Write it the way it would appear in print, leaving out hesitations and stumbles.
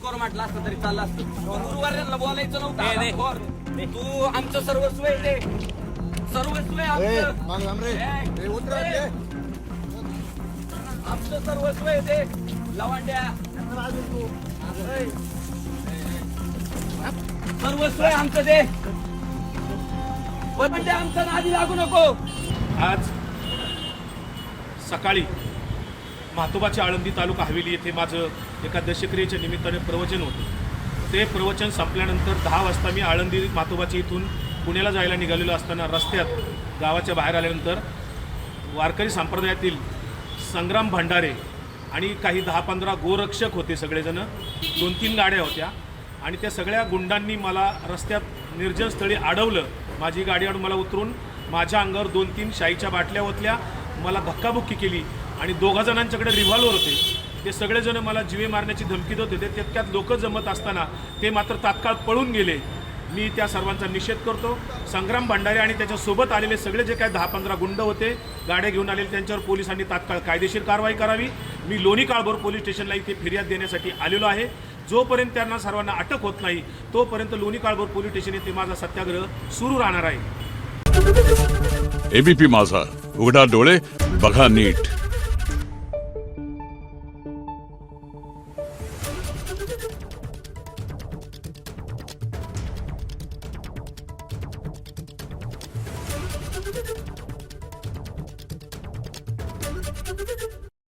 Score म्हटलं असतं तरी चाललं असतं. गुरुवाऱ्यांना बोलायचं नव्हतं स्कोर. तू आमचं सर्वस्व आहे ते, सर्वस्व आहे आमचं. आमचं सर्वस्व आहे ते लवांड्या, सर्वस्व आहे आमचं ते. पण आमचं नादी लागू नको. आज सकाळी म्हातोबाच्या आळंदी तालुका हवेली येथे माझं एका दशक्रियेच्या निमित्ताने प्रवचन होतं. ते प्रवचन संपल्यानंतर 10 वाजता मी आळंदी म्हातोबाच्या इथून पुण्याला जायला निघालेलो असताना रस्त्यात गावाच्या बाहेर आल्यानंतर वारकरी संप्रदायातील संग्राम भंडारे आणि काही 10-15 गोरक्षक होते. सगळेजण 2-3 गाड्या होत्या आणि त्या सगळ्या गुंडांनी मला रस्त्यात निर्जन स्थळी अडवलं. माझी गाडी आणून मला उतरून माझ्या अंगावर 2-3 शाईच्या बाटल्या ओतल्या, मला धक्काबुक्की केली आणि 2 जणांच्याकडे रिव्हॉल्वर होते. ते सगळेजण मला जीवे मारण्याची धमकी देत होते. तितक्यात लोक जमत असताना ते मात्र तात्काळ पळून गेले. मी त्या सर्वांचा निषेध करतो. संग्राम भंडारे आणि त्याच्यासोबत आलेले सगळे जे काही 10-15 गुंड होते, गाड्या घेऊन आलेले, त्यांच्यावर पोलिसांनी तात्काळ कायदेशीर कारवाई करावी. मी लोणी काळभोर पोलीस स्टेशनला इथे फिर्याद देण्यासाठी आलेलो आहे. जोपर्यंत त्यांना सर्वांना अटक होत नाही तोपर्यंत लोणी काळभोर पोलीस स्टेशन येथे माझा सत्याग्रह सुरू राहणार आहे. एबीपी माझा, उघडा डोळे बघा नीट.